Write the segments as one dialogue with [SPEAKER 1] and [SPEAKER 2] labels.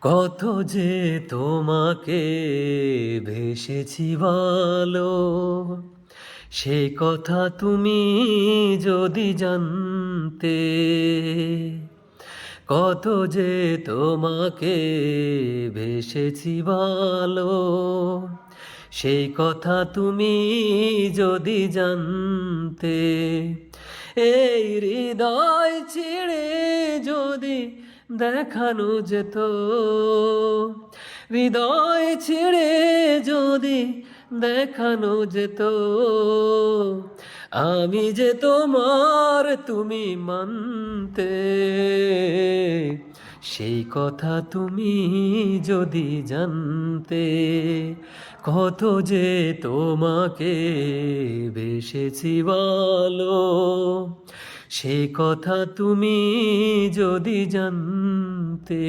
[SPEAKER 1] কত যে তোমাকে ভেসেছি ভালো, সে কথা তুমি যদি জানতে। কত যে তোমাকে ভেসেছি ভালো, সেই কথা তুমি যদি জানতে। এই হৃদয় ছিঁড়ে যদি দেখানো যেত, হৃদয় ছিঁড়ে যদি দেখানো যেত, আমি যে তোমার তুমি মানতে। সেই কথা তুমি যদি জানতে। কত যে তোমাকে বেসেছি ভালো, সে কথা তুমি যদি জানতে।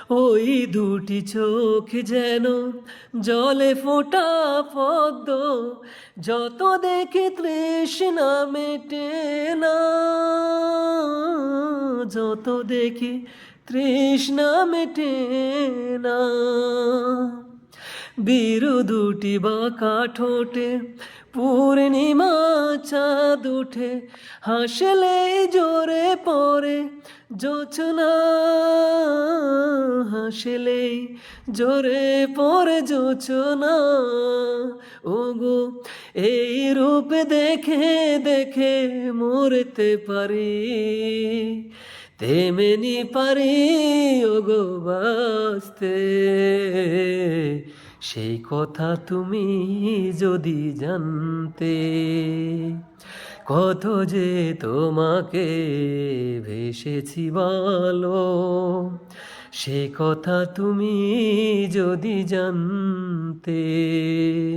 [SPEAKER 1] ওই দুটি চোখ যেন জলে ফোঁটা পদ্ম, যত দেখি তৃষ্ণা মেটে না, যত দেখি তৃষ্ণা মেটে না। বীরু দুটি বাঁকা ঠোঁটে পূর্ণিমা চাঁদ উঠে, হাসলে জোরে পড়ে জোছনা, হাসলে জোরে পড়ে জোছনা। ওগো এই রূপ দেখে দেখে মরতে পারি, তেমনি পারি ওগো বাঁচতে। সেই কথা তুমি যদি জানতে। কত যে তোমাকে ভেসেছি ভালো, সে কথা তুমি যদি জানতে।